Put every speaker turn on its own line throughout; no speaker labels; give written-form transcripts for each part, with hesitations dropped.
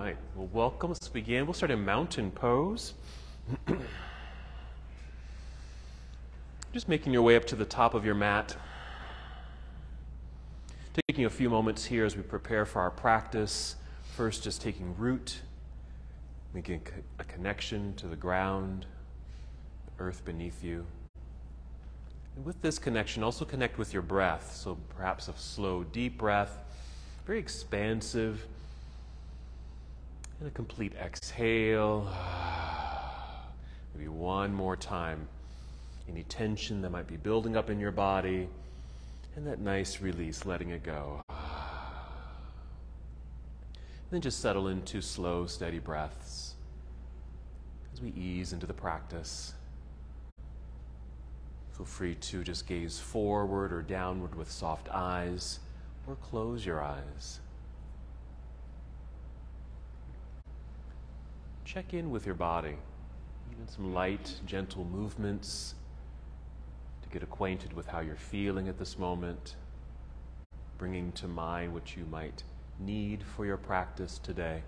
right. Well, welcome. Let's begin. We'll start in mountain pose. Just making your way up to the top of your mat. Taking a few moments here as we prepare for our practice. First, just taking root, making a connection to the ground, the earth beneath you. And with this connection, also connect with your breath. So perhaps a slow, deep breath, very expansive. And a complete exhale. Maybe one more time. Any tension that might be building up in your body. And that nice release, letting it go. Then just settle into slow, steady breaths as we ease into the practice. Feel free to just gaze forward or downward with soft eyes, or close your eyes. Check in with your body, even some light, gentle movements to get acquainted with how you're feeling at this moment, bringing to mind what you might need for your practice today.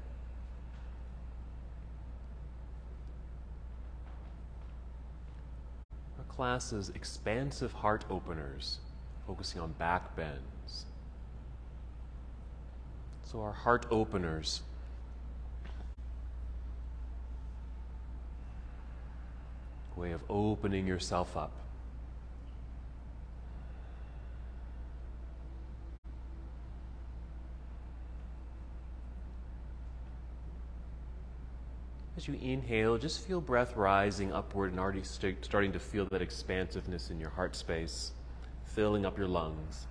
Our class is Expansive Heart Openers, focusing on back bends. So our heart openers, way of opening yourself up. As you inhale, just feel breath rising upward and already starting to feel that expansiveness in your heart space, filling up your lungs.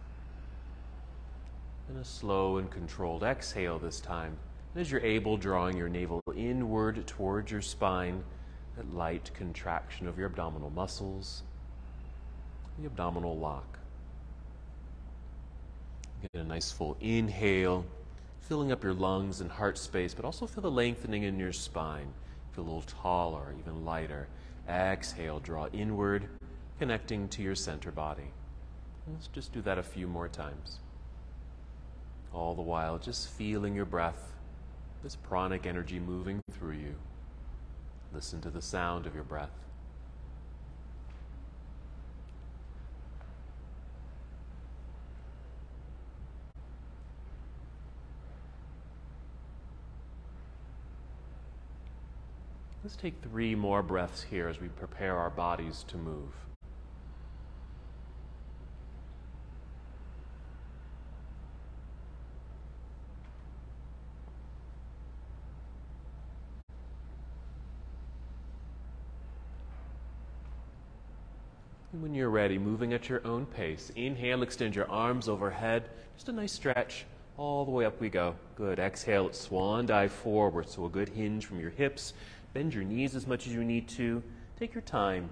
And a slow and controlled exhale this time. And as you're able, drawing your navel inward towards your spine, that light contraction of your abdominal muscles, the abdominal lock. Get a nice full inhale, filling up your lungs and heart space, but also feel the lengthening in your spine. Feel a little taller, even lighter. Exhale, draw inward, connecting to your center body. Let's just do that a few more times. All the while, just feeling your breath, this pranic energy moving through you. Listen to the sound of your breath. Let's take 3 more breaths here as we prepare our bodies to move. And when you're ready, moving at your own pace. Inhale, extend your arms overhead. Just a nice stretch. All the way up we go. Good. Exhale, swan dive forward. So a good hinge from your hips. Bend your knees as much as you need to. Take your time.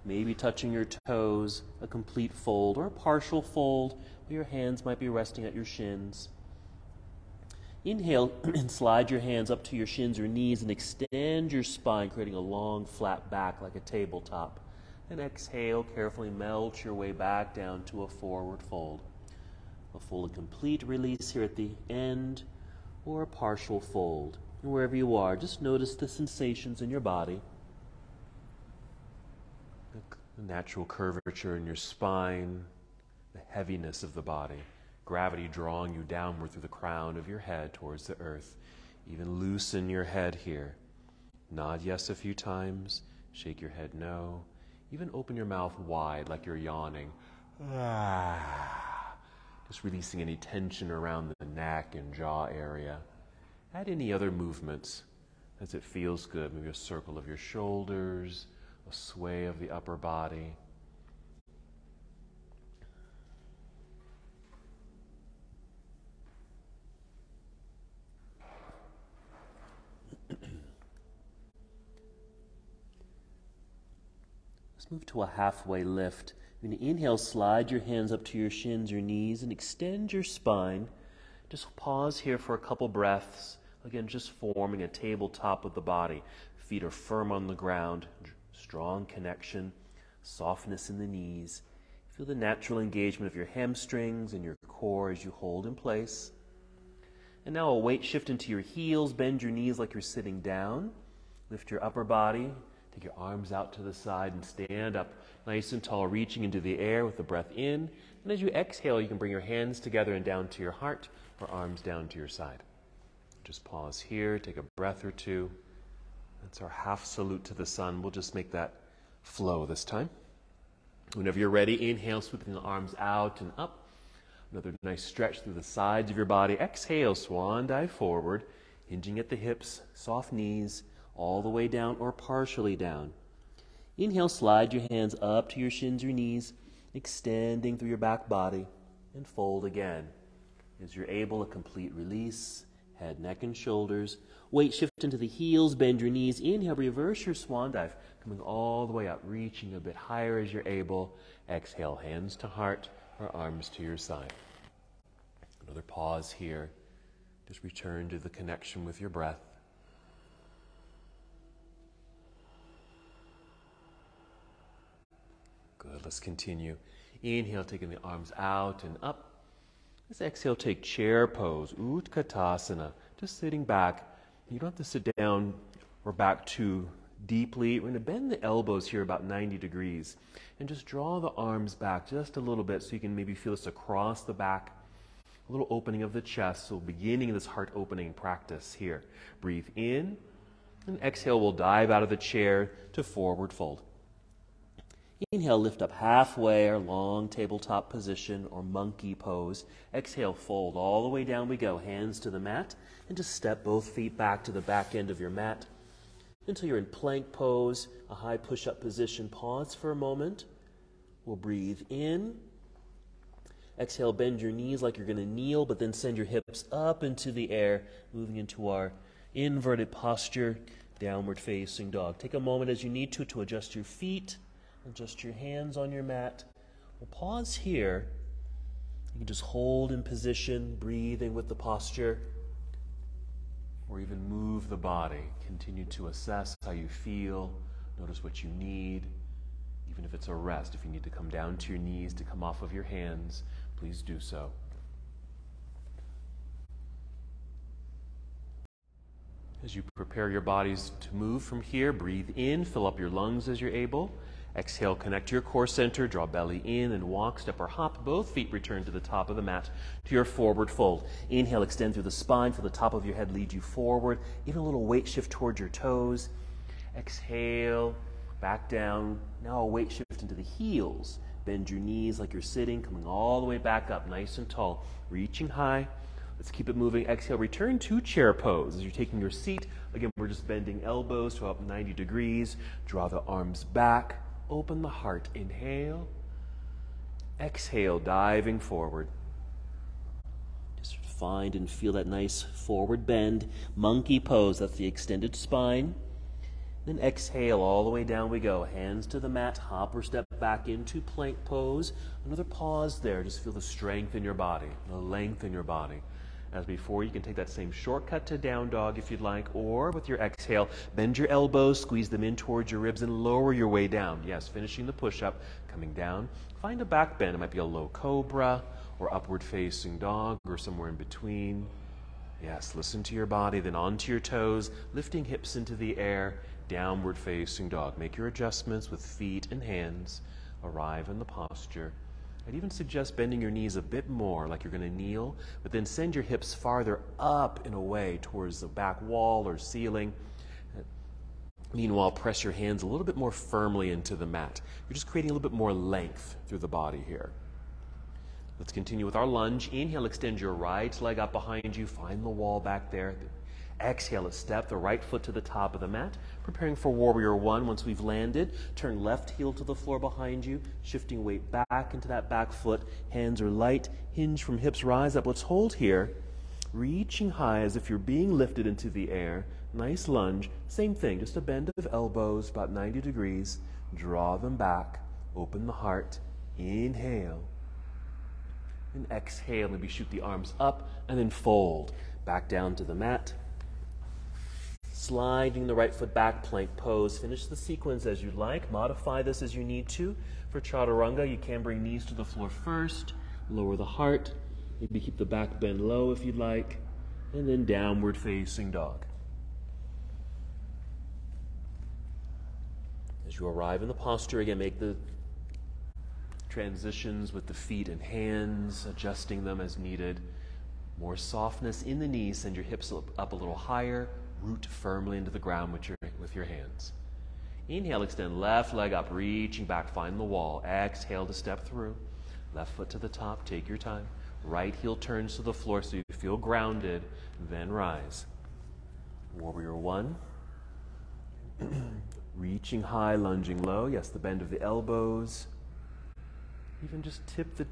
Maybe touching your toes, a complete fold or a partial fold where your hands might be resting at your shins. Inhale and slide your hands up to your shins or knees and extend your spine, creating a long, flat back like a tabletop. And exhale, carefully melt your way back down to a forward fold. A full and complete release here at the end, or a partial fold. And wherever you are, just notice the sensations in your body. The natural curvature in your spine, the heaviness of the body, gravity drawing you downward through the crown of your head towards the earth. Even loosen your head here. Nod yes a few times, shake your head no. Even open your mouth wide like you're yawning. Just releasing any tension around the neck and jaw area. Add any other movements as it feels good. Maybe a circle of your shoulders, a sway of the upper body. Let's move to a halfway lift. When you inhale, slide your hands up to your shins or knees and extend your spine. Just pause here for a couple breaths. Again, just forming a tabletop of the body. Feet are firm on the ground. Strong connection. Softness in the knees. Feel the natural engagement of your hamstrings and your core as you hold in place. And now a weight shift into your heels. Bend your knees like you're sitting down. Lift your upper body. Take your arms out to the side and stand up nice and tall, reaching into the air with the breath in. And as you exhale, you can bring your hands together and down to your heart or arms down to your side. Just pause here, take a breath or two. That's our half salute to the sun. We'll just make that flow this time. Whenever you're ready, inhale, sweeping the arms out and up. Another nice stretch through the sides of your body. Exhale, swan dive forward, hinging at the hips, soft knees, all the way down or partially down. Inhale, slide your hands up to your shins or knees, extending through your back body, and fold again. As you're able, a complete release, head, neck, and shoulders. Weight shift into the heels, bend your knees. Inhale, reverse your swan dive, coming all the way up, reaching a bit higher as you're able. Exhale, hands to heart or arms to your side. Another pause here. Just return to the connection with your breath. Good, let's continue. Inhale, taking the arms out and up. Let's exhale, take chair pose, Utkatasana, just sitting back. You don't have to sit down or back too deeply. We're going to bend the elbows here about 90 degrees and just draw the arms back just a little bit so you can maybe feel this across the back, a little opening of the chest. So beginning this heart opening practice here. Breathe in and exhale, we'll dive out of the chair to forward fold. Inhale, lift up halfway, our long tabletop position or monkey pose. Exhale, fold all the way down we go. Hands to the mat and just step both feet back to the back end of your mat until you're in plank pose, a high push-up position. Pause for a moment. We'll breathe in. Exhale, bend your knees like you're going to kneel, but then send your hips up into the air, moving into our inverted posture, downward facing dog. Take a moment as you need to adjust your feet. Adjust your hands on your mat. We'll pause here. You can just hold in position, breathing with the posture, or even move the body. Continue to assess how you feel. Notice what you need. Even if it's a rest, if you need to come down to your knees, to come off of your hands, please do so. As you prepare your bodies to move from here, breathe in, fill up your lungs as you're able. Exhale, connect to your core center, draw belly in and walk, step or hop. Both feet return to the top of the mat to your forward fold. Inhale, extend through the spine, feel the top of your head lead you forward. Even a little weight shift towards your toes. Exhale, back down. Now a weight shift into the heels. Bend your knees like you're sitting, coming all the way back up, nice and tall. Reaching high. Let's keep it moving. Exhale, return to chair pose. As you're taking your seat, again, we're just bending elbows to up 90 degrees. Draw the arms back. Open the heart. Inhale. Exhale, diving forward. Just find and feel that nice forward bend. Monkey pose, that's the extended spine. Then exhale, all the way down we go. Hands to the mat, hop or step back into plank pose. Another pause there. Just feel the strength in your body, the length in your body. As before, you can take that same shortcut to down dog if you'd like, or with your exhale, bend your elbows, squeeze them in towards your ribs, and lower your way down. Yes, finishing the push-up, coming down. Find a back bend. It might be a low cobra, or upward facing dog, or somewhere in between. Yes, listen to your body, then onto your toes, lifting hips into the air, downward facing dog. Make your adjustments with feet and hands. Arrive in the posture. I'd even suggest bending your knees a bit more, like you're going to kneel, but then send your hips farther up and away towards the back wall or ceiling. Meanwhile, press your hands a little bit more firmly into the mat. You're just creating a little bit more length through the body here. Let's continue with our lunge. Inhale, extend your right leg up behind you. Find the wall back there. Exhale, let's step the right foot to the top of the mat. Preparing for Warrior One. Once we've landed, turn left heel to the floor behind you, shifting weight back into that back foot. Hands are light, hinge from hips, rise up. Let's hold here, reaching high as if you're being lifted into the air. Nice lunge. Same thing, just a bend of elbows, about 90 degrees. Draw them back, open the heart. Inhale. And exhale, maybe shoot the arms up, and then fold. Back down to the mat. Sliding the right foot back, plank pose. Finish the sequence as you'd like. Modify this as you need to. For Chaturanga, you can bring knees to the floor first. Lower the heart. Maybe keep the back bend low if you'd like. And then downward facing dog. As you arrive in the posture, again, make the transitions with the feet and hands, adjusting them as needed. More softness in the knees, send your hips up a little higher, root firmly into the ground with your hands. Inhale, extend left leg up, reaching back, find the wall. Exhale to step through. Left foot to the top, take your time. Right heel turns to the floor so you feel grounded, then rise. Warrior one. Reaching high, lunging low. Yes, the bend of the elbows. Even just tip the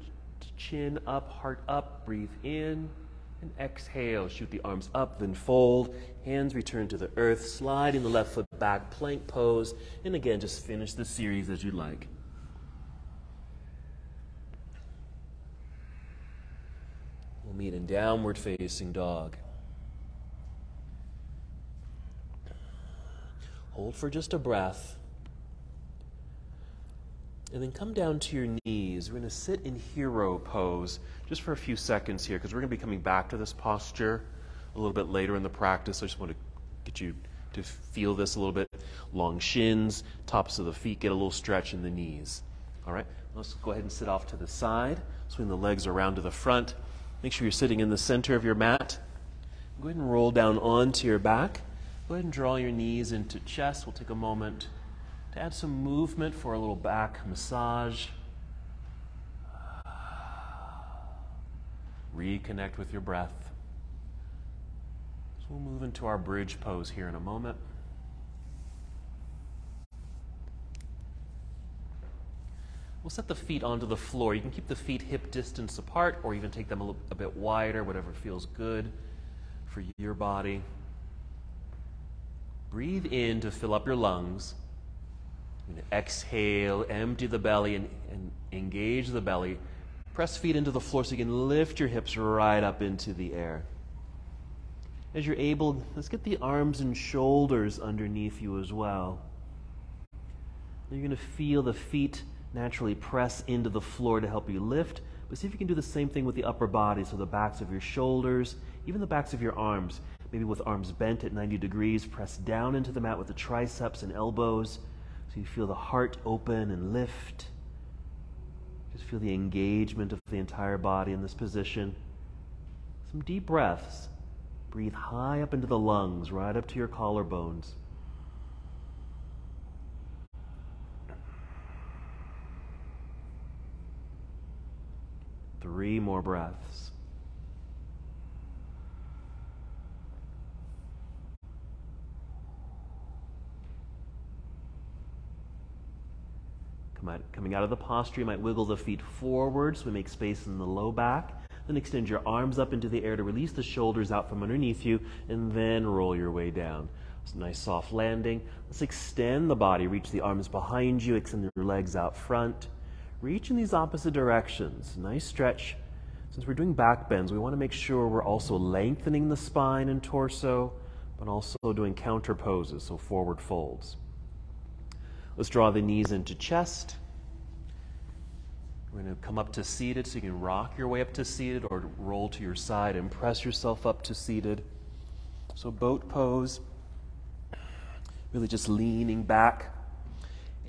chin up, heart up, breathe in. And exhale, shoot the arms up, then fold. Hands return to the earth, sliding the left foot back, plank pose. And again, just finish the series as you'd like. We'll meet in downward facing dog. Hold for just a breath. And then come down to your knees. We're going to sit in hero pose just for a few seconds here because we're going to be coming back to this posture a little bit later in the practice. I just want to get you to feel this a little bit. Long shins, tops of the feet, get a little stretch in the knees. All right, let's go ahead and sit off to the side. Swing the legs around to the front. Make sure you're sitting in the center of your mat. Go ahead and roll down onto your back. Go ahead and draw your knees into chest. We'll take a moment to add some movement for a little back massage. Reconnect with your breath. So we'll move into our bridge pose here in a moment. We'll set the feet onto the floor. You can keep the feet hip distance apart or even take them a bit wider, whatever feels good for your body. Breathe in to fill up your lungs. Exhale, empty the belly and engage the belly. Press feet into the floor so you can lift your hips right up into the air. As you're able, let's get the arms and shoulders underneath you as well. You're going to feel the feet naturally press into the floor to help you lift, but see if you can do the same thing with the upper body, so the backs of your shoulders, even the backs of your arms. Maybe with arms bent at 90 degrees, press down into the mat with the triceps and elbows so you feel the heart open and lift. Just feel the engagement of the entire body in this position. Some deep breaths. Breathe high up into the lungs, right up to your collarbones. Three more breaths. Coming out of the posture, you might wiggle the feet forward so we make space in the low back. Then extend your arms up into the air to release the shoulders out from underneath you, and then roll your way down. It's a nice soft landing. Let's extend the body, reach the arms behind you, extend your legs out front. Reach in these opposite directions. Nice stretch. Since we're doing back bends, we want to make sure we're also lengthening the spine and torso, but also doing counter poses, so forward folds. Let's draw the knees into chest. We're going to come up to seated, so you can rock your way up to seated or roll to your side and press yourself up to seated. So boat pose, really just leaning back,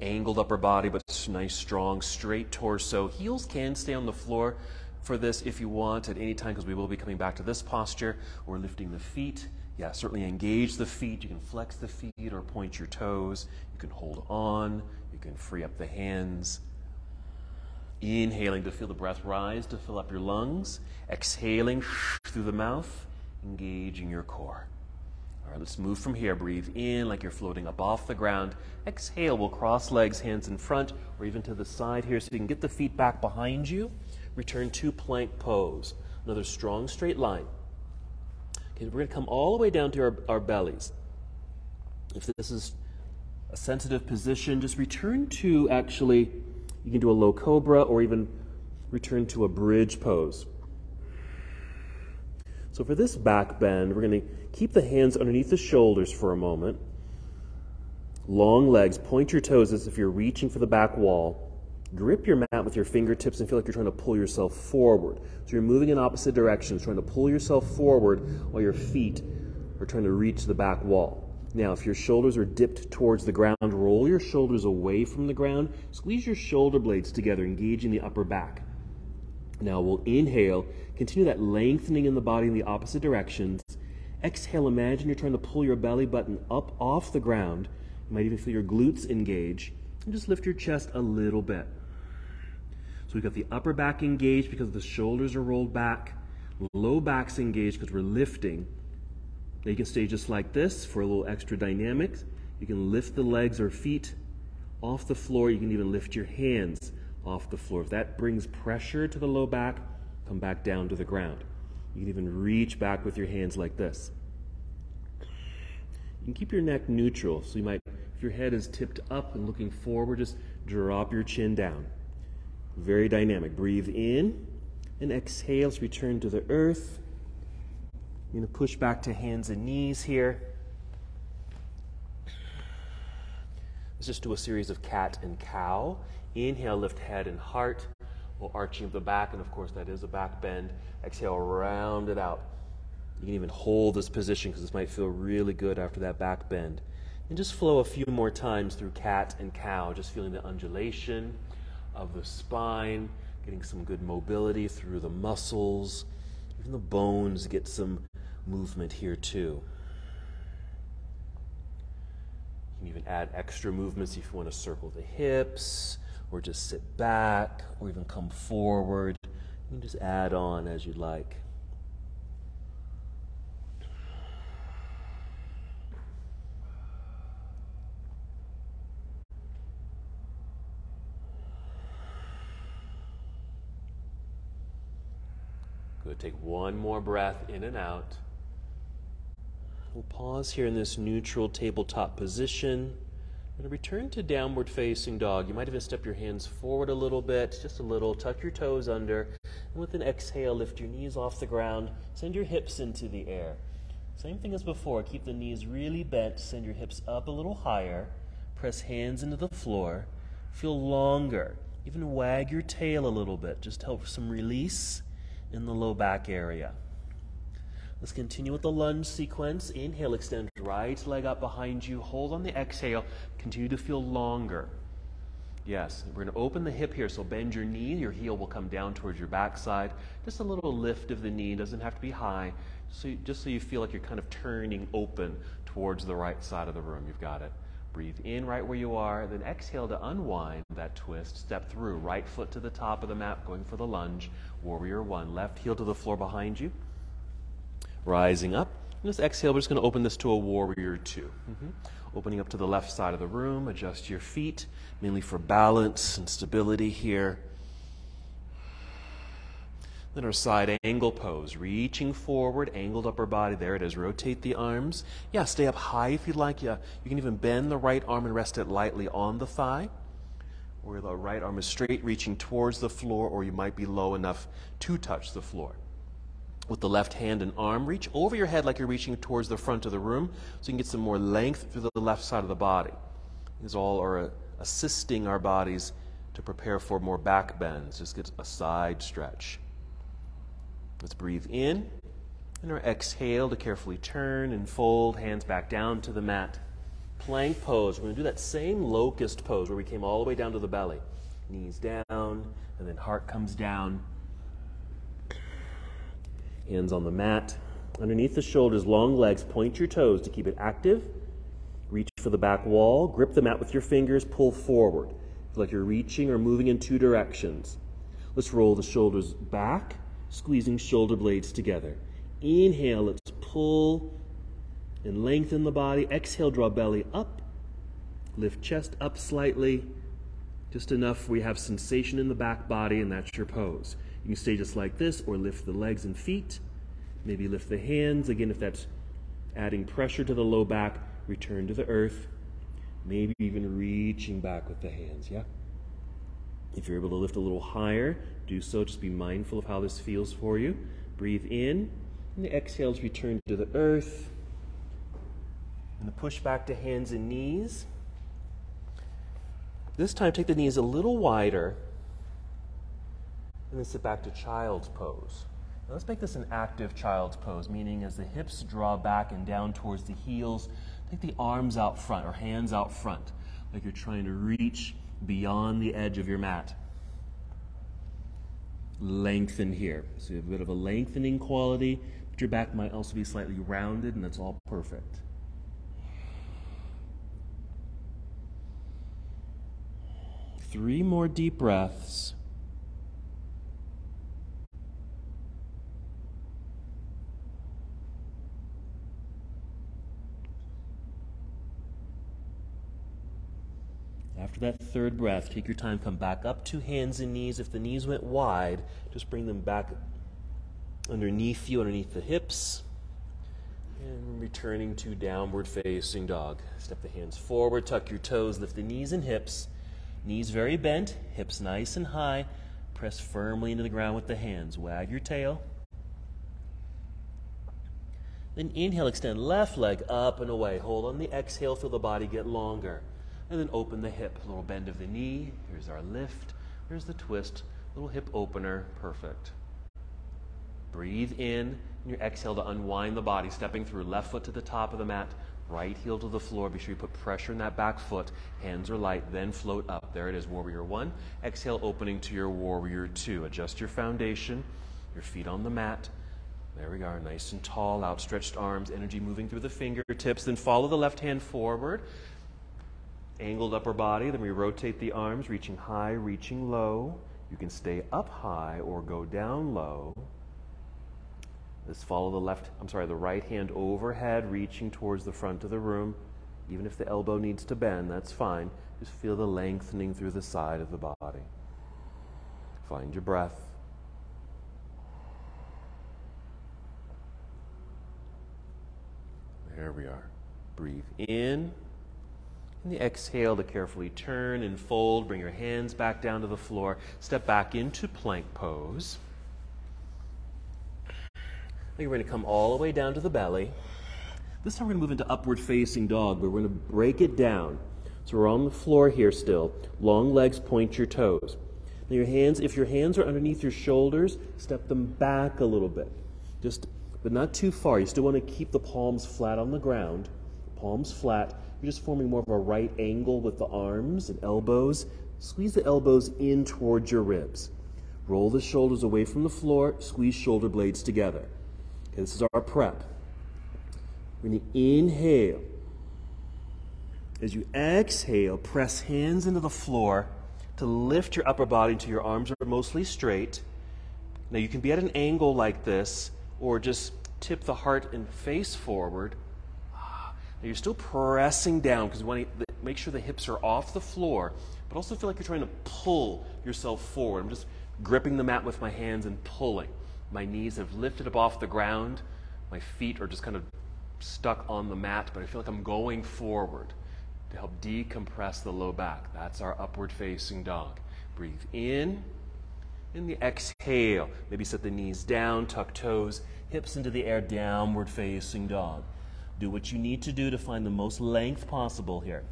angled upper body, but nice, strong, straight torso. Heels can stay on the floor for this if you want at any time, because we will be coming back to this posture. We're lifting the feet. Yeah, certainly engage the feet. You can flex the feet or point your toes. You can hold on. You can free up the hands. Inhaling to feel the breath rise to fill up your lungs. Exhaling through the mouth, engaging your core. All right, let's move from here. Breathe in like you're floating up off the ground. Exhale, we'll cross legs, hands in front or even to the side here so you can get the feet back behind you. Return to plank pose. Another strong straight line. Okay, we're going to come all the way down to our bellies. If this is a sensitive position, just return to, actually, you can do a low cobra or even return to a bridge pose. So for this back bend, we're going to keep the hands underneath the shoulders for a moment. Long legs, point your toes as if you're reaching for the back wall. Grip your mat with your fingertips and feel like you're trying to pull yourself forward. So you're moving in opposite directions, trying to pull yourself forward while your feet are trying to reach the back wall. Now, if your shoulders are dipped towards the ground, roll your shoulders away from the ground. Squeeze your shoulder blades together, engaging the upper back. Now we'll inhale, continue that lengthening in the body in the opposite directions. Exhale, imagine you're trying to pull your belly button up off the ground. You might even feel your glutes engage. And just lift your chest a little bit. So we've got the upper back engaged because the shoulders are rolled back. Low back's engaged because we're lifting. Now you can stay just like this for a little extra dynamics. You can lift the legs or feet off the floor. You can even lift your hands off the floor. If that brings pressure to the low back, come back down to the ground. You can even reach back with your hands like this. You can keep your neck neutral. So you might, if your head is tipped up and looking forward, just drop your chin down. Very dynamic. Breathe in and exhale to return to the earth. You're going to push back to hands and knees here. Let's just do a series of cat and cow. Inhale, lift head and heart. We'll arching of the back, and of course that is a back bend. Exhale, round it out. You can even hold this position because this might feel really good after that back bend. And just flow a few more times through cat and cow, just feeling the undulation of the spine, getting some good mobility through the muscles. Even the bones get some movement here too. You can even add extra movements if you want to circle the hips, or just sit back, or even come forward. You can just add on as you'd like. Good. Take one more breath in and out. We'll pause here in this neutral tabletop position. And return to downward facing dog. You might even step your hands forward a little bit, just a little. Tuck your toes under. And with an exhale, lift your knees off the ground. Send your hips into the air. Same thing as before. Keep the knees really bent. Send your hips up a little higher. Press hands into the floor. Feel longer. Even wag your tail a little bit. Just help some release in the low back area. Let's continue with the lunge sequence. Inhale, extend right leg up behind you. Hold on the exhale. Continue to feel longer. Yes, we're going to open the hip here, so bend your knee. Your heel will come down towards your backside. Just a little lift of the knee. Doesn't have to be high. Just so you feel like you're kind of turning open towards the right side of the room. You've got it. Breathe in right where you are. Then exhale to unwind that twist. Step through. Right foot to the top of the mat, going for the lunge. Warrior one. Left heel to the floor behind you. Rising up. And this exhale, we're just going to open this to a warrior two. Opening up to the left side of the room. Adjust your feet, mainly for balance and stability here. Then our side angle pose. Reaching forward, angled upper body. There it is. Rotate the arms. Yeah, stay up high if you'd like. Yeah, you can even bend the right arm and rest it lightly on the thigh. Or the right arm is straight, reaching towards the floor, or you might be low enough to touch the floor. With the left hand and arm, reach over your head like you're reaching towards the front of the room so you can get some more length through the left side of the body. These all are assisting our bodies to prepare for more back bends. Just get a side stretch. Let's breathe in, and our exhale to carefully turn and fold, hands back down to the mat. Plank pose. We're going to do that same locust pose where we came all the way down to the belly. Knees down, and then heart comes down. Hands on the mat. Underneath the shoulders, long legs, point your toes to keep it active. Reach for the back wall. Grip the mat with your fingers. Pull forward. Feel like you're reaching or moving in two directions. Let's roll the shoulders back, squeezing shoulder blades together. Inhale, let's pull and lengthen the body. Exhale, draw belly up. Lift chest up slightly. Just enough where you have sensation in the back body, and that's your pose. You can stay just like this, or lift the legs and feet. Maybe lift the hands. Again, if that's adding pressure to the low back, return to the earth. Maybe even reaching back with the hands, yeah? If you're able to lift a little higher, do so. Just be mindful of how this feels for you. Breathe in, and the exhales return to the earth. And the push back to hands and knees. This time, take the knees a little wider, and then sit back to child's pose. Now let's make this an active child's pose, meaning as the hips draw back and down towards the heels, take the arms out front or hands out front, like you're trying to reach beyond the edge of your mat. Lengthen here. So you have a bit of a lengthening quality, but your back might also be slightly rounded, and that's all perfect. Three more deep breaths. After that third breath, take your time, come back up to hands and knees. If the knees went wide, just bring them back underneath you, underneath the hips. And returning to downward facing dog. Step the hands forward, tuck your toes, lift the knees and hips. Knees very bent, hips nice and high. Press firmly into the ground with the hands. Wag your tail. Then inhale, extend left leg up and away. Hold on the exhale, feel the body get longer. And then open the hip, little bend of the knee. Here's our lift. Here's the twist, little hip opener, perfect. Breathe in, and your exhale to unwind the body, stepping through left foot to the top of the mat, right heel to the floor. Be sure you put pressure in that back foot. Hands are light, then float up. There it is, warrior one. Exhale, opening to your warrior two. Adjust your foundation, your feet on the mat. There we are, nice and tall, outstretched arms, energy moving through the fingertips. Then follow the left hand forward. Angled upper body, then we rotate the arms, reaching high, reaching low. You can stay up high or go down low. Let's follow the right hand overhead, reaching towards the front of the room. Even if the elbow needs to bend, that's fine. Just feel the lengthening through the side of the body. Find your breath. There we are. Breathe in. And the exhale to carefully turn and fold. Bring your hands back down to the floor. Step back into plank pose. Now you're going to come all the way down to the belly. This time we're going to move into upward facing dog, but we're going to break it down. So we're on the floor here still. Long legs, point your toes. Now your hands, if your hands are underneath your shoulders, step them back a little bit. But not too far. You still want to keep the palms flat on the ground. Palms flat. You're just forming more of a right angle with the arms and elbows. Squeeze the elbows in towards your ribs. Roll the shoulders away from the floor. Squeeze shoulder blades together. Okay, this is our prep. We're going to inhale. As you exhale, press hands into the floor to lift your upper body until your arms are mostly straight. Now you can be at an angle like this, or just tip the heart and face forward. Now you're still pressing down because you want to make sure the hips are off the floor, but also feel like you're trying to pull yourself forward. I'm just gripping the mat with my hands and pulling. My knees have lifted up off the ground. My feet are just kind of stuck on the mat, but I feel like I'm going forward to help decompress the low back. That's our upward facing dog. Breathe in. In the exhale, maybe set the knees down, tuck toes, hips into the air, downward facing dog. Do what you need to do to find the most length possible here.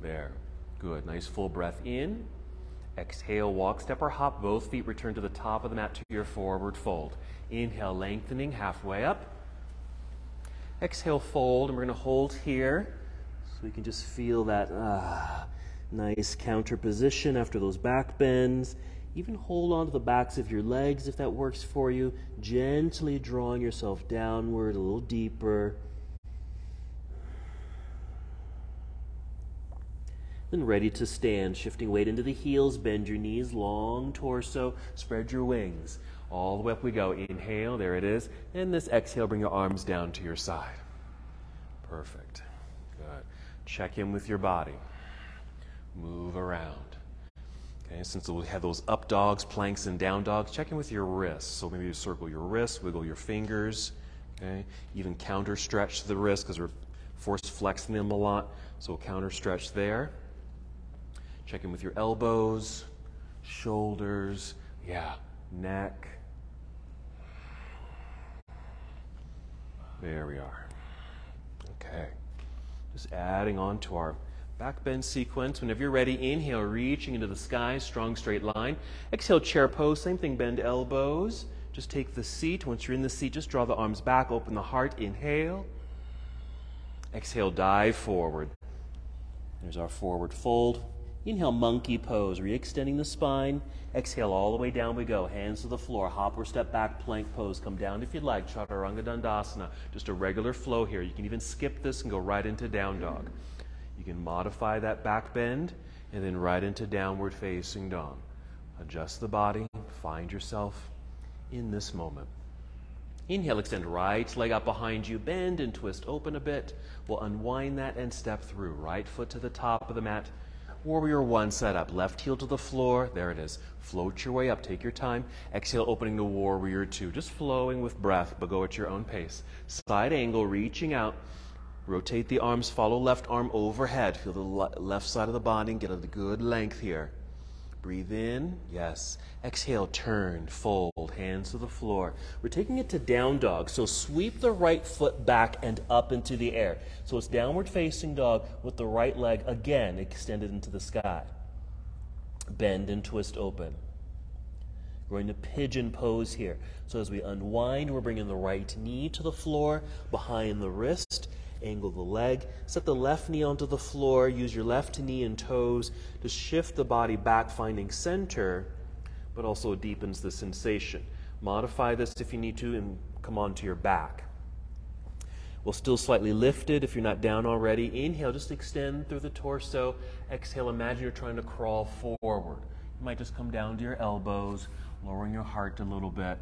There. Good. Nice full breath in. Exhale, walk, step, or hop. Both feet return to the top of the mat to your forward fold. Inhale, lengthening halfway up. Exhale, fold, and we're going to hold here so we can just feel that nice counter position after those back bends. Even hold on to the backs of your legs if that works for you. Gently drawing yourself downward a little deeper. Then ready to stand, shifting weight into the heels, bend your knees, long torso, spread your wings. All the way up we go. Inhale, there it is. And this exhale, bring your arms down to your side. Perfect. Good. Check in with your body. Move around. Okay, since we have those up dogs, planks, and down dogs, check in with your wrists. So maybe you circle your wrists, wiggle your fingers. Okay, even counter stretch the wrists because we're force flexing them a lot. So counter stretch there. Check in with your elbows, shoulders, neck. There we are. Okay. Just adding on to our back bend sequence. Whenever you're ready, inhale, reaching into the sky, strong straight line. Exhale, chair pose, same thing, bend elbows. Just take the seat. Once you're in the seat, just draw the arms back, open the heart, inhale. Exhale, dive forward. There's our forward fold. Inhale, monkey pose, re-extending the spine. Exhale, all the way down we go. Hands to the floor, hop or step back, plank pose. Come down if you'd like, Chaturanga Dandasana. Just a regular flow here. You can even skip this and go right into down dog. You can modify that back bend and then right into downward facing dog. Adjust the body, find yourself in this moment. Inhale, extend right leg up behind you, bend and twist open a bit. We'll unwind that and step through. Right foot to the top of the mat. Warrior one, set up. Left heel to the floor. There it is. Float your way up. Take your time. Exhale, opening to warrior two. Just flowing with breath, but go at your own pace. Side angle, reaching out. Rotate the arms. Follow left arm overhead. Feel the left side of the body and get a good length here. Breathe in. Yes. Exhale, turn, fold, hands to the floor. We're taking it to down dog. So sweep the right foot back and up into the air. So it's downward facing dog with the right leg again extended into the sky. Bend and twist open. We're going to pigeon pose here. So as we unwind, we're bringing the right knee to the floor, behind the wrist. Angle the leg. Set the left knee onto the floor. Use your left knee and toes to shift the body back, finding center, but also deepens the sensation. Modify this if you need to and come onto your back. We'll still slightly lift it if you're not down already. Inhale, just extend through the torso. Exhale, imagine you're trying to crawl forward. You might just come down to your elbows, lowering your heart a little bit.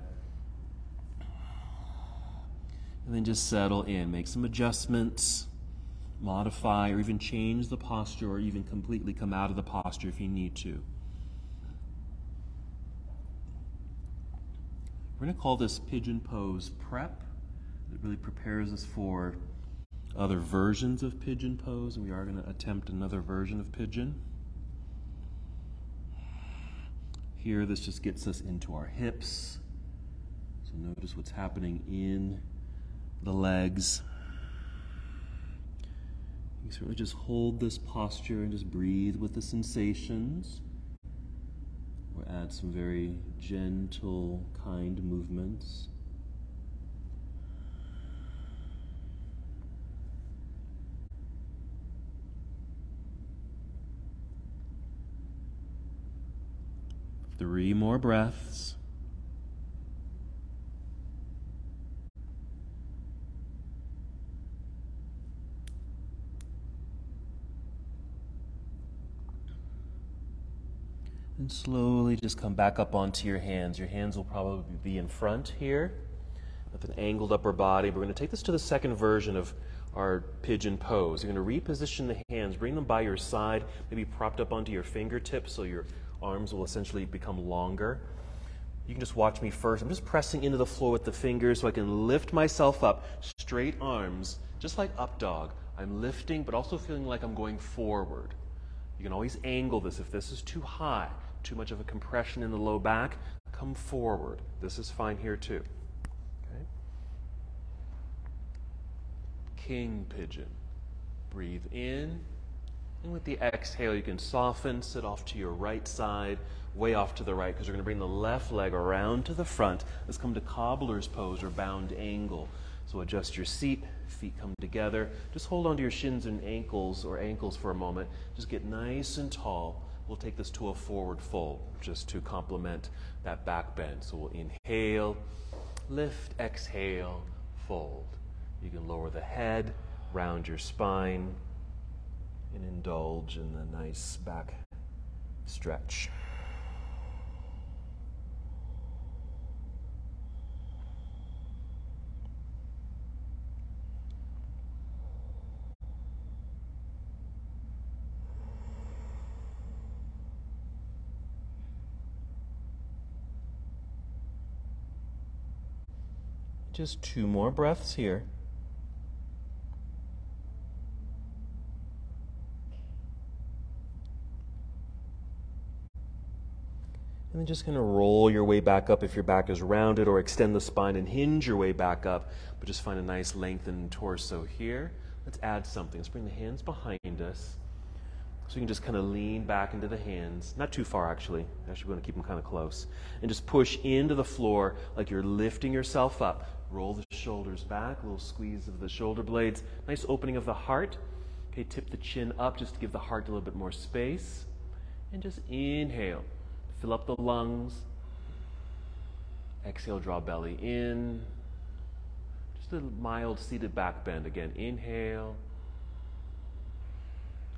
And then just settle in. Make some adjustments, modify, or even change the posture, or even completely come out of the posture if you need to. We're going to call this pigeon pose prep. It really prepares us for other versions of pigeon pose, and we are going to attempt another version of pigeon. Here, this just gets us into our hips. So notice what's happening in the legs. You certainly just hold this posture and just breathe with the sensations, or add some very gentle, kind movements. Three more breaths. And slowly just come back up onto your hands. Your hands will probably be in front here with an angled upper body. We're going to take this to the second version of our pigeon pose. You're going to reposition the hands, bring them by your side, maybe propped up onto your fingertips so your arms will essentially become longer. You can just watch me first. I'm just pressing into the floor with the fingers so I can lift myself up. Straight arms, just like up dog. I'm lifting, but also feeling like I'm going forward. You can always angle this. If this is too high, too much of a compression in the low back, come forward. This is fine here too. Okay. King pigeon. Breathe in. And with the exhale, you can soften, sit off to your right side, way off to the right, because we're going to bring the left leg around to the front. Let's come to cobbler's pose or bound angle. So adjust your seat, feet come together. Just hold onto your shins and ankles, or ankles for a moment. Just get nice and tall. We'll take this to a forward fold, just to complement that back bend. So we'll inhale, lift, exhale, fold. You can lower the head, round your spine, and indulge in the nice back stretch. Just 2 more breaths here. And then just kind of roll your way back up if your back is rounded, or extend the spine and hinge your way back up, but just find a nice lengthened torso here. Let's add something. Let's bring the hands behind us. So you can just kind of lean back into the hands. Not too far, actually. Actually, we want to keep them kind of close. And just push into the floor like you're lifting yourself up. Roll the shoulders back, a little squeeze of the shoulder blades. Nice opening of the heart. Okay, tip the chin up just to give the heart a little bit more space. And just inhale. Fill up the lungs. Exhale, draw belly in. Just a mild seated back bend. Again, inhale.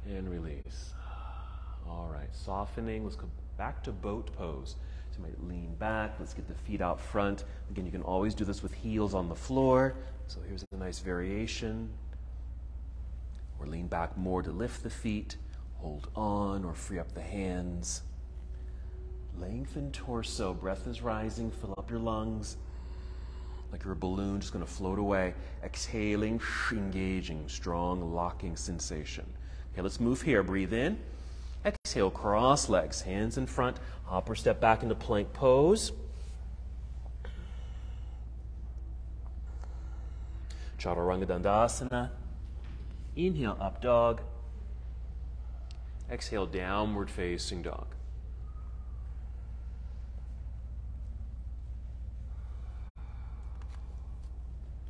And release. All right, softening. Let's go back to boat pose. So you might lean back. Let's get the feet out front. Again, you can always do this with heels on the floor. So here's a nice variation. Or lean back more to lift the feet. Hold on or free up the hands. Lengthen torso. Breath is rising. Fill up your lungs. Like you're a balloon just going to float away. Exhaling, engaging, strong, locking sensation. Okay, let's move here. Breathe in. Exhale, cross legs, hands in front. Hop or step back into plank pose. Chaturanga Dandasana. Inhale, up dog. Exhale, downward facing dog.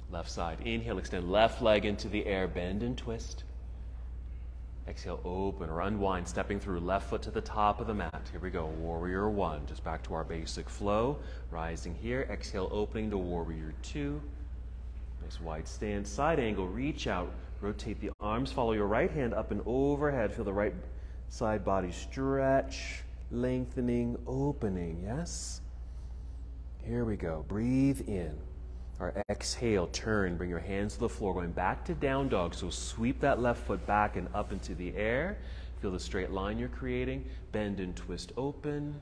Left side. Inhale, extend left leg into the air, bend and twist. Exhale, open or unwind, stepping through left foot to the top of the mat. Here we go, warrior one. Just back to our basic flow. Rising here, exhale, opening to warrior two. Nice wide stance, side angle, reach out. Rotate the arms, follow your right hand up and overhead. Feel the right side body stretch, lengthening, opening, yes? Here we go, breathe in. Our exhale, turn, bring your hands to the floor, going back to down dog. So sweep that left foot back and up into the air. Feel the straight line you're creating. Bend and twist open.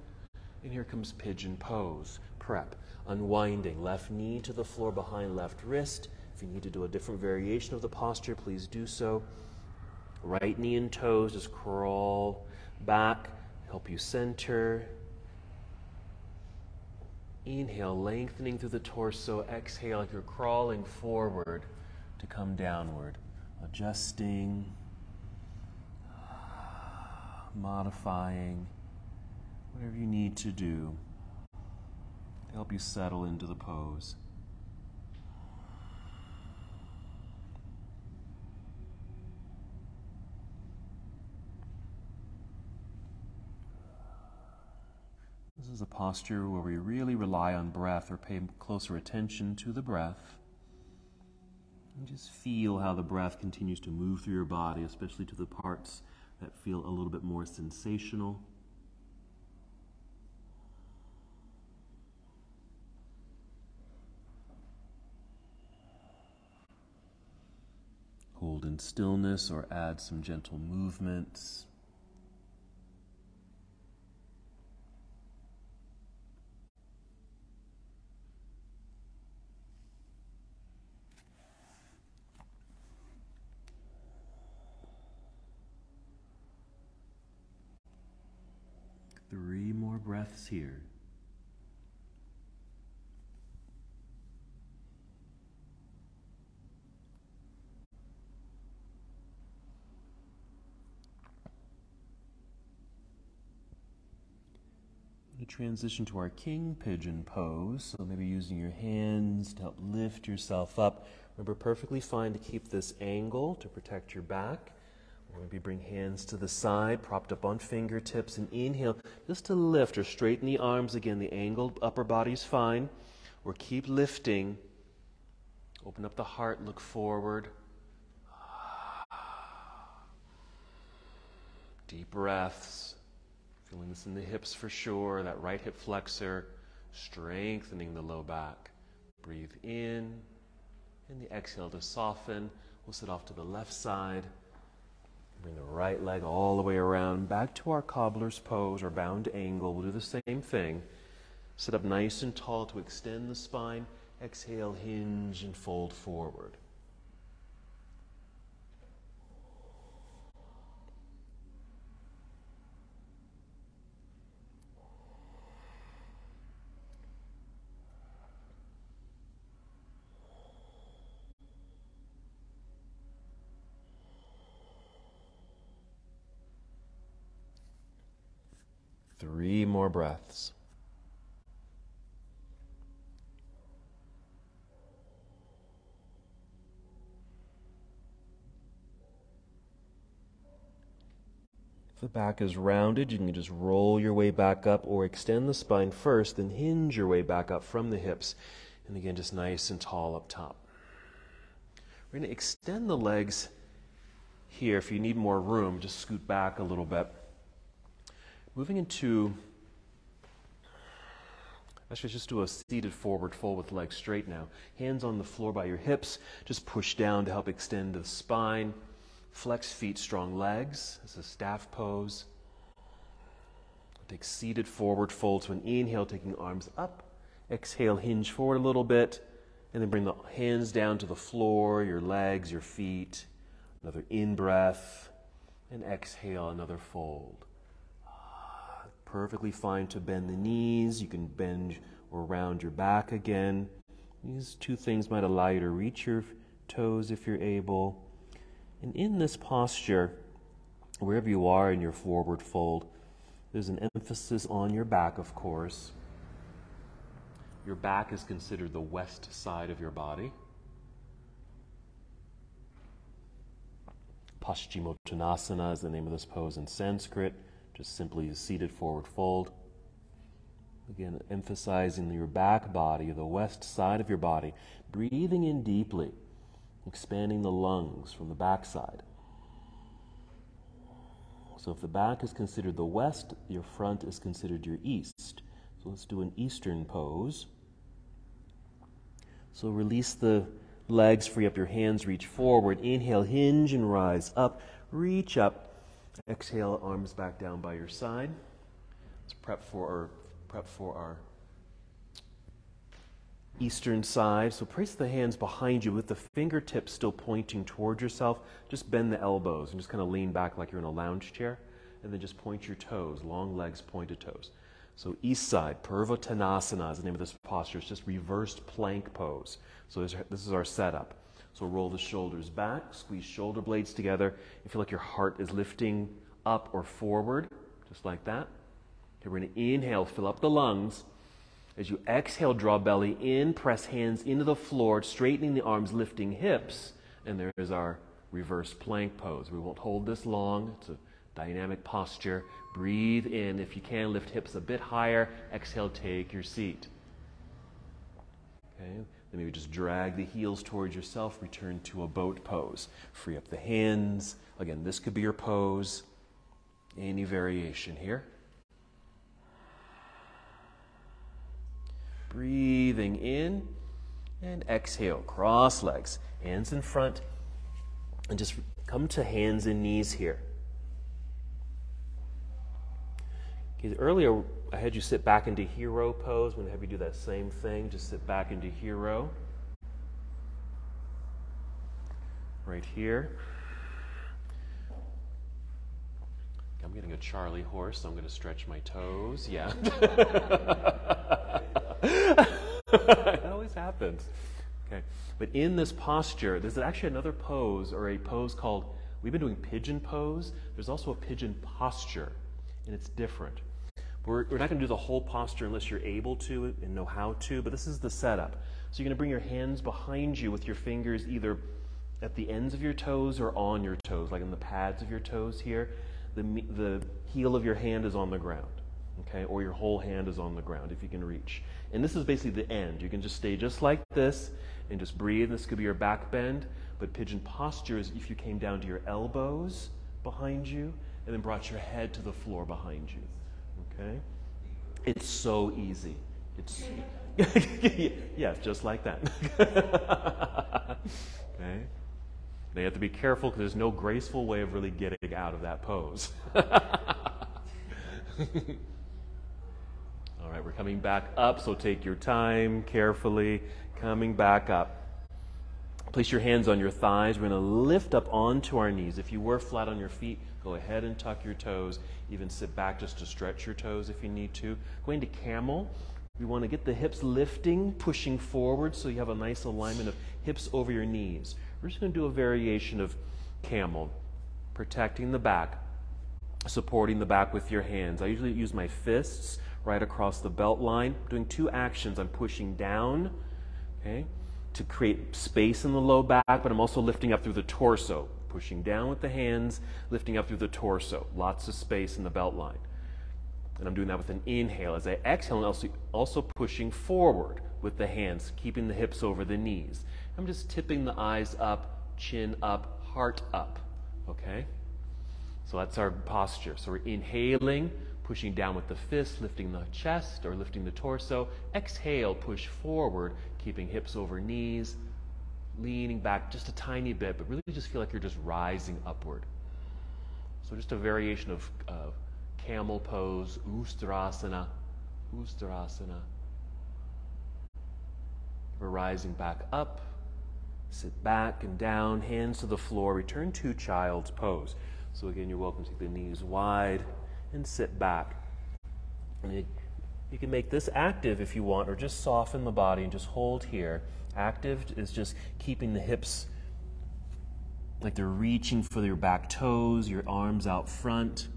And here comes pigeon pose. Prep, unwinding, left knee to the floor behind left wrist. If you need to do a different variation of the posture, please do so. Right knee and toes, just crawl back, help you center. Inhale, lengthening through the torso. Exhale, like you're crawling forward to come downward. Adjusting, modifying, whatever you need to do to help you settle into the pose. This is a posture where we really rely on breath or pay closer attention to the breath. And just feel how the breath continues to move through your body, especially to the parts that feel a little bit more sensational. Hold in stillness or add some gentle movements. Three more breaths here. To transition to our king pigeon pose, so maybe using your hands to help lift yourself up. Remember, perfectly fine to keep this angle to protect your back. Or maybe bring hands to the side, propped up on fingertips, and inhale just to lift or straighten the arms again. The angled upper body's fine. Or keep lifting. Open up the heart, look forward. Deep breaths. Feeling this in the hips for sure. That right hip flexor, strengthening the low back. Breathe in. And the exhale to soften. We'll sit off to the left side. Bring the right leg all the way around, back to our cobbler's pose or bound angle. We'll do the same thing. Sit up nice and tall to extend the spine. Exhale, hinge and fold forward. 3 more breaths. If the back is rounded, you can just roll your way back up or extend the spine first, then hinge your way back up from the hips. And again, just nice and tall up top. We're going to extend the legs here. If you need more room, just scoot back a little bit. Moving into, actually just do a seated forward fold with legs straight now. Hands on the floor by your hips. Just push down to help extend the spine. Flex feet, strong legs. This is staff pose. Take seated forward fold. So an inhale, taking arms up. Exhale, hinge forward a little bit. And then bring the hands down to the floor, your legs, your feet. Another in-breath. And exhale, another fold. Perfectly fine to bend the knees. You can bend or round your back again. These 2 things might allow you to reach your toes if you're able. And in this posture, wherever you are in your forward fold, there's an emphasis on your back, of course. Your back is considered the west side of your body. Paschimottanasana is the name of this pose in Sanskrit. Just simply a seated forward fold. Again, emphasizing your back body, the west side of your body. Breathing in deeply, expanding the lungs from the back side. So if the back is considered the west, your front is considered your east. So let's do an Eastern pose. So release the legs, free up your hands, reach forward. Inhale, hinge and rise up. Reach up. Exhale, arms back down by your side. Let's prep for our Eastern side. So place the hands behind you with the fingertips still pointing toward yourself. Just bend the elbows and just kind of lean back like you're in a lounge chair. And then just point your toes, long legs, pointed toes. So east side, Purvottanasana is the name of this posture. It's just reversed plank pose. So this is our setup. So roll the shoulders back, squeeze shoulder blades together. You feel like your heart is lifting up or forward, just like that. Okay, we're going to inhale, fill up the lungs. As you exhale, draw belly in, press hands into the floor, straightening the arms, lifting hips. And there is our reverse plank pose. We won't hold this long. It's a dynamic posture. Breathe in. If you can, lift hips a bit higher. Exhale, take your seat. Okay. Then maybe just drag the heels towards yourself. Return to a boat pose. Free up the hands. Again, this could be your pose. Any variation here. Breathing in and exhale. Cross legs. Hands in front. And just come to hands and knees here. Okay, earlier, I had you sit back into hero pose. I'm going to have you do that same thing. Just sit back into hero. Right here. I'm getting a Charlie horse, so I'm going to stretch my toes. Yeah. It always happens. Okay. But in this posture, there's actually another pose, or a pose called, we've been doing pigeon pose. There's also a pigeon posture, and it's different. We're not going to do the whole posture unless you're able to and know how to, but this is the setup. So you're going to bring your hands behind you with your fingers either at the ends of your toes or on your toes, like in the pads of your toes here. The heel of your hand is on the ground, okay? Or your whole hand is on the ground if you can reach. And this is basically the end. You can just stay just like this and just breathe. This could be your back bend, but pigeon posture is if you came down to your elbows behind you and then brought your head to the floor behind you. Okay? It's so easy. It's yes, just like that. Okay? Now you have to be careful because there's no graceful way of really getting out of that pose. All right, we're coming back up, so take your time carefully. Coming back up. Place your hands on your thighs. We're going to lift up onto our knees. If you were flat on your feet, go ahead and tuck your toes. Even sit back just to stretch your toes if you need to. Going to camel. We want to get the hips lifting, pushing forward so you have a nice alignment of hips over your knees. We're just going to do a variation of camel, protecting the back. supporting the back with your hands. I usually use my fists right across the belt line. Doing two actions. I'm pushing down, okay, to create space in the low back, but I'm also lifting up through the torso. Pushing down with the hands, lifting up through the torso. Lots of space in the belt line. And I'm doing that with an inhale. As I exhale, I'm also pushing forward with the hands, keeping the hips over the knees. I'm just tipping the eyes up, chin up, heart up, okay? So that's our posture. So we're inhaling, pushing down with the fist, lifting the chest or lifting the torso. Exhale, push forward, keeping hips over knees, leaning back just a tiny bit, but really just feel like you're just rising upward. So just a variation of camel pose, Ustrasana, Ustrasana. We're rising back up, sit back and down, hands to the floor, return to child's pose. So again, you're welcome to take the knees wide and sit back. And you can make this active if you want, or just soften the body and just hold here. Active is just keeping the hips like they're reaching for your back toes, your arms out front,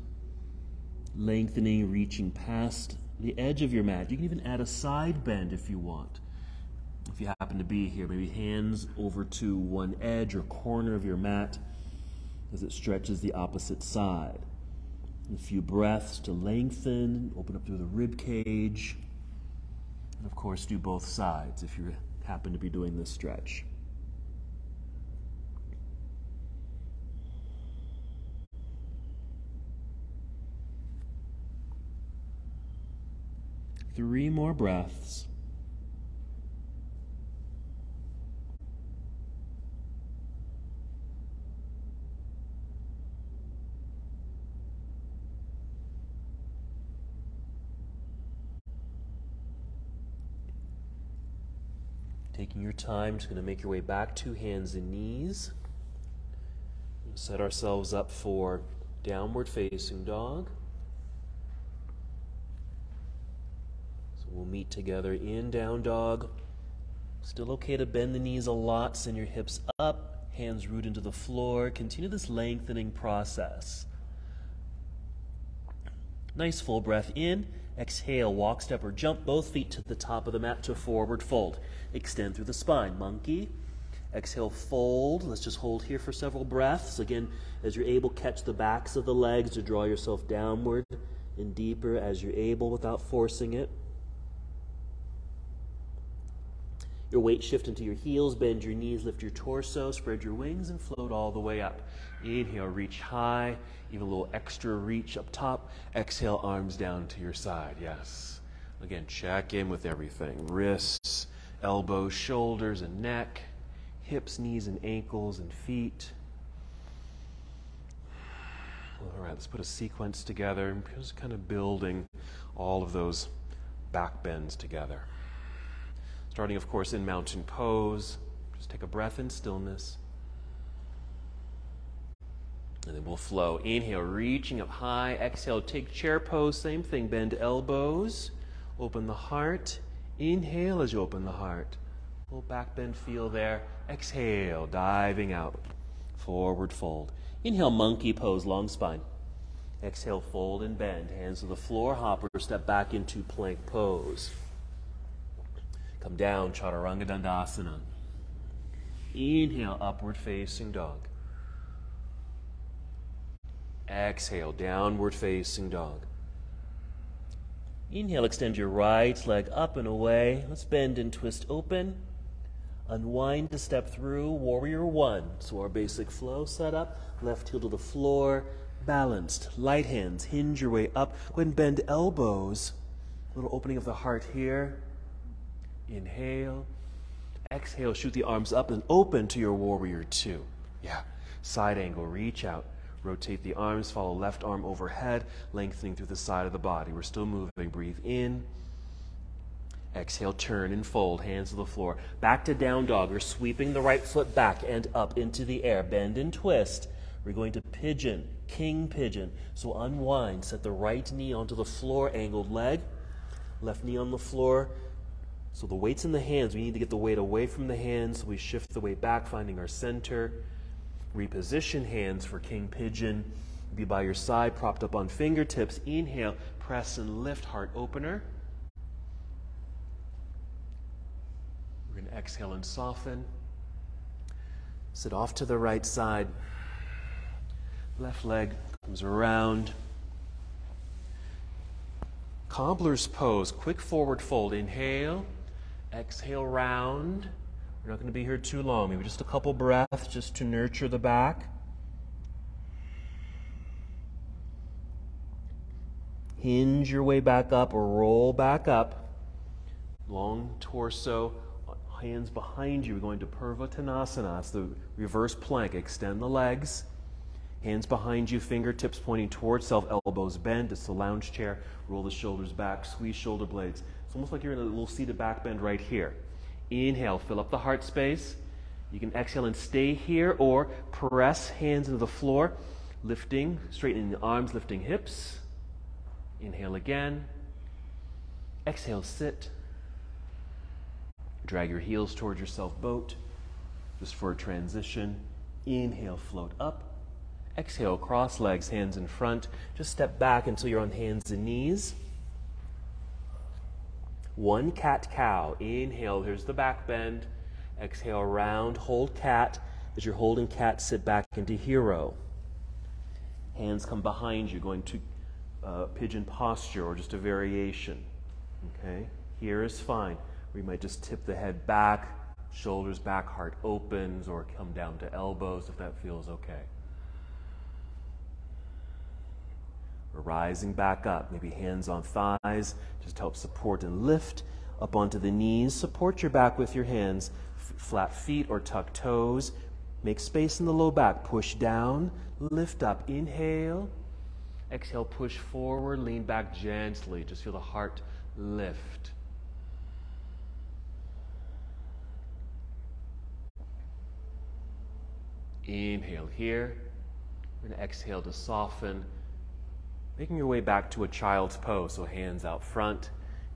lengthening, reaching past the edge of your mat. You can even add a side bend if you want. If you happen to be here, maybe hands over to one edge or corner of your mat as it stretches the opposite side. A few breaths to lengthen, open up through the rib cage, and of course do both sides if you happen to be doing this stretch. Three more breaths. Taking your time, just going to make your way back to hands and knees. Set ourselves up for downward facing dog. So we'll meet together in down dog. Still okay to bend the knees a lot, send your hips up, hands root into the floor. Continue this lengthening process. Nice full breath in. Exhale, walk, step, or jump both feet to the top of the mat to forward fold. Extend through the spine, monkey. Exhale, fold. Let's just hold here for several breaths. Again, as you're able, catch the backs of the legs to draw yourself downward and deeper as you're able without forcing it. Your weight shift into your heels, bend your knees, lift your torso, spread your wings, and float all the way up. Inhale, reach high, even a little extra reach up top. Exhale, arms down to your side, yes. Again, check in with everything. Wrists, elbows, shoulders, and neck, hips, knees, and ankles, and feet. All right, let's put a sequence together. Just kind of building all of those back bends together. Starting, of course, in mountain pose. Just take a breath in stillness. And then we'll flow. Inhale, reaching up high. Exhale, take chair pose. Same thing, bend elbows. Open the heart. Inhale as you open the heart. Little back bend feel there. Exhale, diving out. Forward fold. Inhale, monkey pose, long spine. Exhale, fold and bend. Hands to the floor, hopper, step back into plank pose. Come down, Chaturanga Dandasana. Inhale, upward facing dog. Exhale, downward facing dog. Inhale, extend your right leg up and away. Let's bend and twist open. Unwind to step through, warrior one. So our basic flow set up, left heel to the floor, balanced, light hands, hinge your way up. Go ahead and bend elbows. Little opening of the heart here. Inhale. Exhale, shoot the arms up and open to your warrior two. Yeah. Side angle, reach out. Rotate the arms, follow left arm overhead, lengthening through the side of the body. We're still moving. Breathe in. Exhale, turn and fold, hands to the floor. Back to down dog. We're sweeping the right foot back and up into the air. Bend and twist. We're going to pigeon, king pigeon. So unwind, set the right knee onto the floor, angled leg. Left knee on the floor. So the weight's in the hands. We need to get the weight away from the hands. So we shift the weight back, finding our center. Reposition hands for king pigeon. Be by your side, propped up on fingertips. Inhale, press and lift, heart opener. We're going to exhale and soften. Sit off to the right side. Left leg comes around. Cobbler's pose, quick forward fold. Inhale, exhale, round. We're not going to be here too long, maybe just a couple breaths just to nurture the back. Hinge your way back up or roll back up. Long torso, hands behind you. We're going to Purvottanasana. That's the reverse plank. Extend the legs. Hands behind you, fingertips pointing towards self, elbows bend. It's the lounge chair. Roll the shoulders back, squeeze shoulder blades. It's almost like you're in a little seated back bend right here. Inhale, fill up the heart space. You can exhale and stay here or press hands into the floor, lifting, straightening the arms, lifting hips. Inhale again. Exhale, sit. Drag your heels towards yourself, boat. Just for a transition. Inhale, float up. Exhale, cross legs, hands in front. Just step back until you're on hands and knees. One cat-cow. Inhale, here's the back bend. Exhale, round, hold cat. As you're holding cat, sit back into hero. Hands come behind you, going to pigeon posture or just a variation. Okay, here is fine. We might just tip the head back, shoulders back, heart opens, or come down to elbows if that feels okay. We're rising back up, maybe hands on thighs, just help support and lift up onto the knees. Support your back with your hands, flat feet or tuck toes. Make space in the low back, push down, lift up, inhale. Exhale, push forward, lean back gently. Just feel the heart lift. Inhale here. We're going to exhale to soften. Making your way back to a child's pose. So hands out front,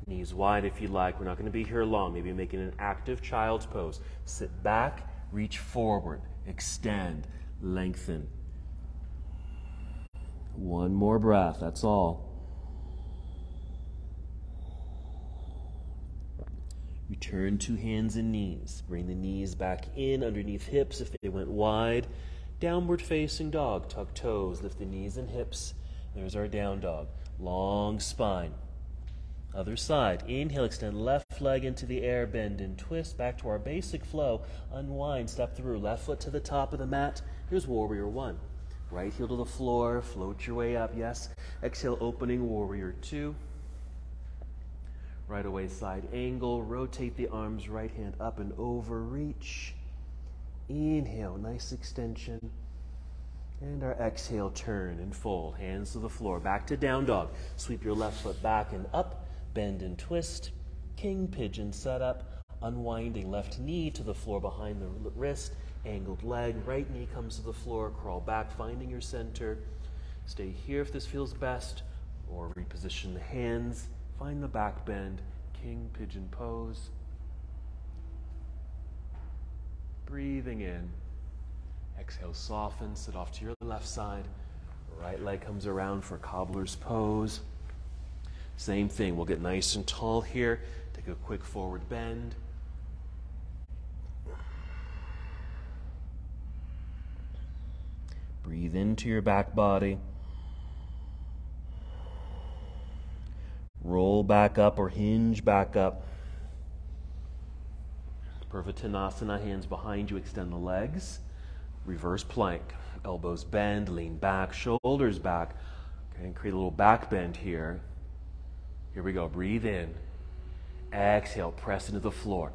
knees wide if you like. We're not going to be here long. Maybe making an active child's pose. Sit back, reach forward, extend, lengthen. One more breath, that's all. Return to hands and knees. Bring the knees back in underneath hips if they went wide. Downward facing dog. Tuck toes, lift the knees and hips. There's our down dog. Long spine. Other side. Inhale, extend left leg into the air, bend and twist. Back to our basic flow. Unwind, step through. Left foot to the top of the mat. Here's warrior one. Right heel to the floor, float your way up, yes. Exhale, opening warrior two. Right away, side angle, rotate the arms, right hand up and over, reach. Inhale, nice extension. And our exhale, turn and fold, hands to the floor. Back to down dog. Sweep your left foot back and up, bend and twist. King pigeon setup, unwinding left knee to the floor behind the wrist. Angled leg, right knee comes to the floor, crawl back, finding your center. Stay here if this feels best, or reposition the hands. Find the back bend, king pigeon pose. Breathing in. Exhale, soften, sit off to your left side. Right leg comes around for cobbler's pose. Same thing, we'll get nice and tall here. Take a quick forward bend. Breathe into your back body. Roll back up or hinge back up. Purvottanasana, hands behind you, extend the legs. Reverse plank, elbows bend, lean back, shoulders back. Okay, and create a little back bend here. Here we go, breathe in. Exhale, press into the floor.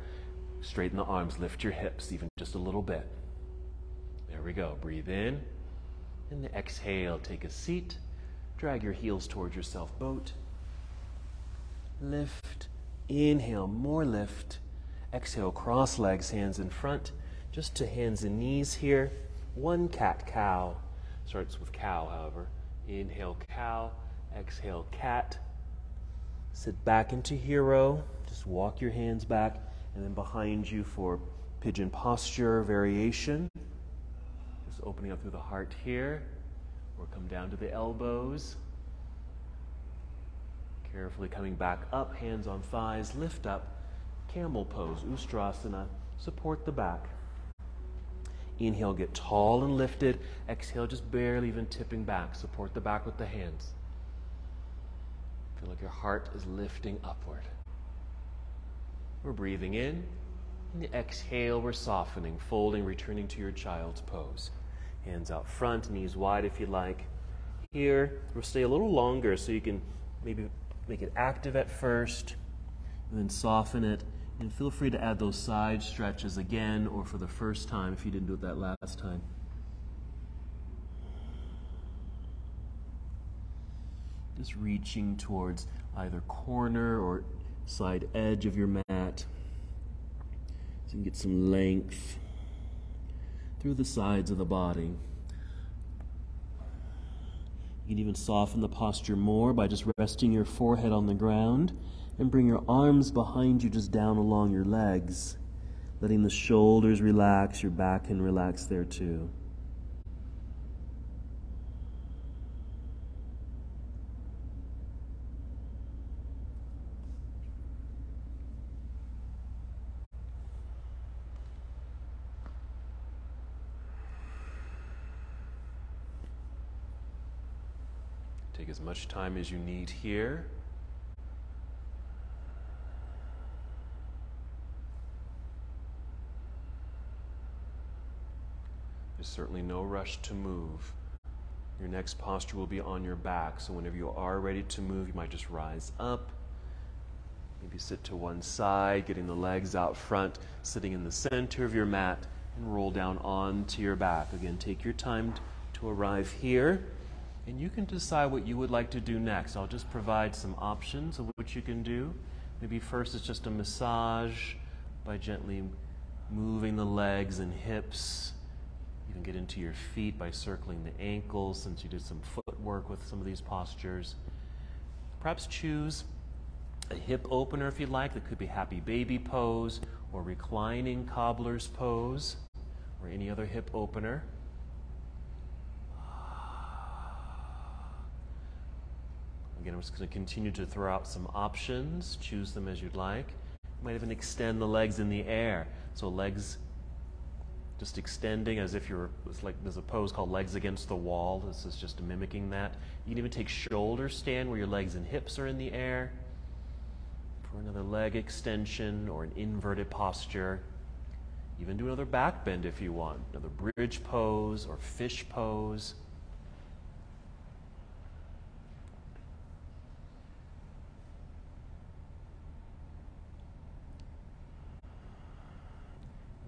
Straighten the arms, lift your hips even just a little bit. There we go, breathe in. And the exhale, take a seat. Drag your heels towards yourself, boat. Lift. Inhale, more lift. Exhale, cross legs, hands in front. Just to hands and knees here. One cat-cow. Starts with cow, however. Inhale, cow. Exhale, cat. Sit back into hero. Just walk your hands back. And then behind you for pigeon posture variation. Opening up through the heart here. Or come down to the elbows. Carefully coming back up, hands on thighs, lift up, camel pose, Ustrasana, support the back. Inhale, get tall and lifted. Exhale, just barely even tipping back. Support the back with the hands. Feel like your heart is lifting upward. We're breathing in. And the exhale, we're softening, folding, returning to your child's pose. Hands out front, knees wide if you like. Here, we'll stay a little longer so you can maybe make it active at first, and then soften it. And feel free to add those side stretches again, or for the first time if you didn't do it that last time. Just reaching towards either corner or side edge of your mat, so you can get some length through the sides of the body. You can even soften the posture more by just resting your forehead on the ground and bring your arms behind you, just down along your legs, letting the shoulders relax, your back can relax there too. Take as much time as you need here. There's certainly no rush to move. Your next posture will be on your back, so whenever you are ready to move, you might just rise up. Maybe sit to one side, getting the legs out front, sitting in the center of your mat, and roll down onto your back. Again, take your time to arrive here. And you can decide what you would like to do next. I'll just provide some options of what you can do. Maybe first it's just a massage by gently moving the legs and hips. You can get into your feet by circling the ankles, since you did some footwork with some of these postures. Perhaps choose a hip opener if you'd like. That could be happy baby pose or reclining cobbler's pose or any other hip opener. Again, I'm just going to continue to throw out some options. Choose them as you'd like. You might even extend the legs in the air. So legs just extending as if there's a pose called legs against the wall. This is just mimicking that. You can even take shoulder stand where your legs and hips are in the air for another leg extension or an inverted posture. Even do another back bend if you want. Another bridge pose or fish pose.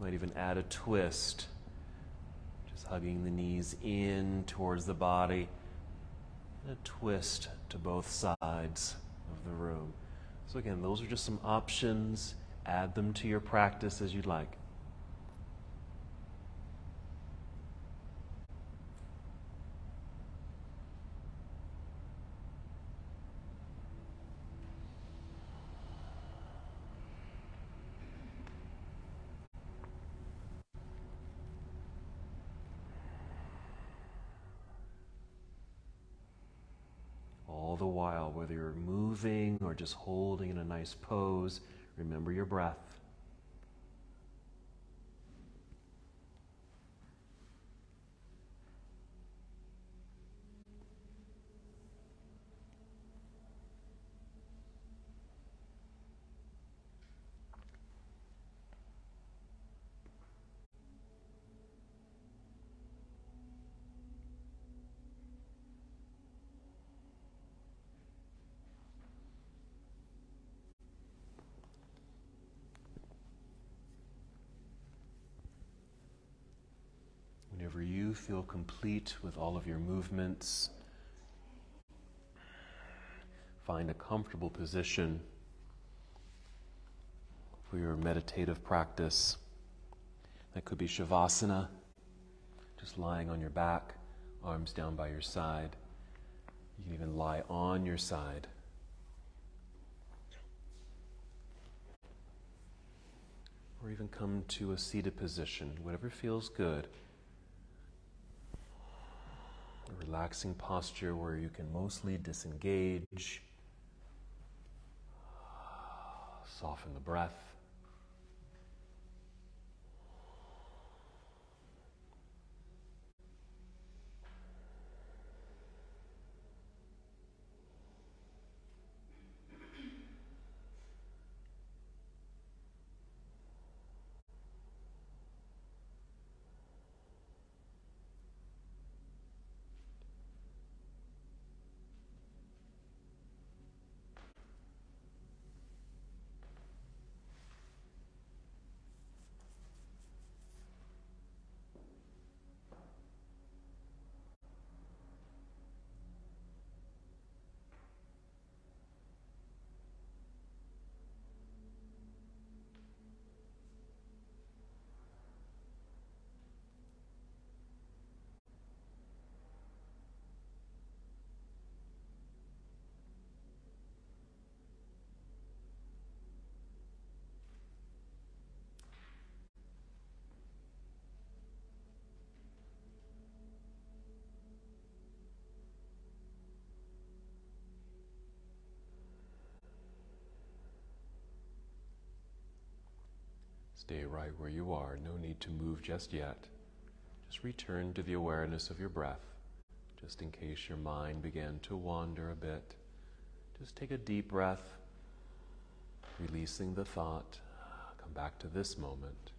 Might even add a twist, just hugging the knees in towards the body, and a twist to both sides of the room. So again, those are just some options. Add them to your practice as you'd like. All the while, whether you're moving or just holding in a nice pose, remember your breath. Whenever you feel complete with all of your movements, find a comfortable position for your meditative practice. That could be Shavasana, just lying on your back, arms down by your side. You can even lie on your side. Or even come to a seated position, whatever feels good. A relaxing posture where you can mostly disengage, soften the breath. Stay right where you are. No need to move just yet. Just return to the awareness of your breath, just in case your mind began to wander a bit. Just take a deep breath, releasing the thought. Come back to this moment.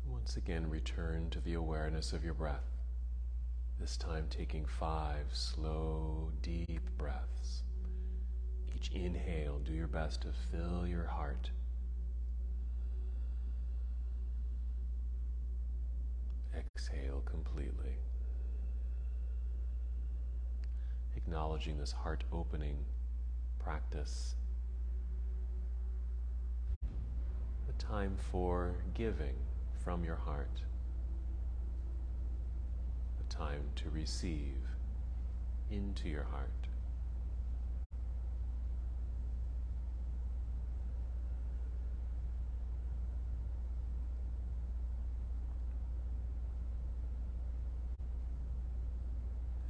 Once again, return to the awareness of your breath. This time taking 5 slow, deep breaths. Each inhale, do your best to fill your heart. Exhale completely. Acknowledging this heart-opening practice. A time for giving from your heart. A time to receive into your heart.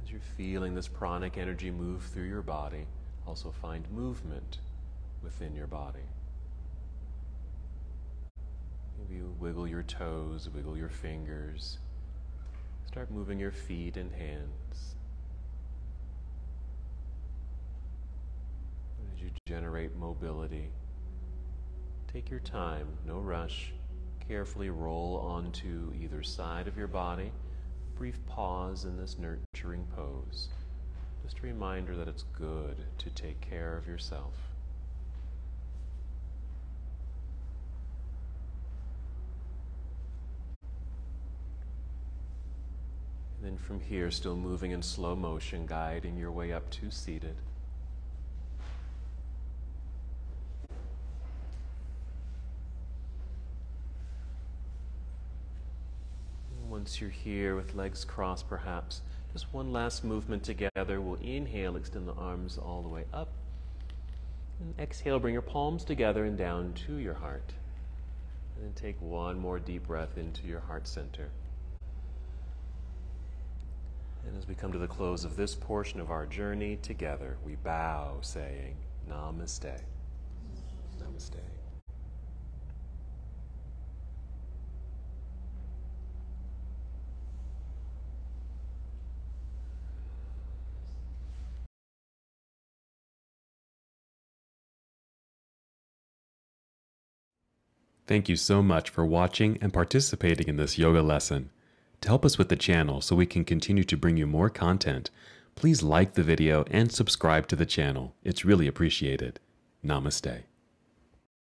As you're feeling this pranic energy move through your body, also find movement within your body. Maybe you wiggle your toes, wiggle your fingers. Start moving your feet and hands. As you generate mobility, take your time, no rush. Carefully roll onto either side of your body. Brief pause in this nurturing pose. Just a reminder that it's good to take care of yourself. And then from here, still moving in slow motion, guiding your way up to seated. And once you're here with legs crossed perhaps, just one last movement together. We'll inhale, extend the arms all the way up. And exhale, bring your palms together and down to your heart. And then take one more deep breath into your heart center. And as we come to the close of this portion of our journey together, we bow saying, Namaste. Namaste.
Thank you so much for watching and participating in this yoga lesson. To help us with the channel so we can continue to bring you more content, please like the video and subscribe to the channel. It's really appreciated. Namaste.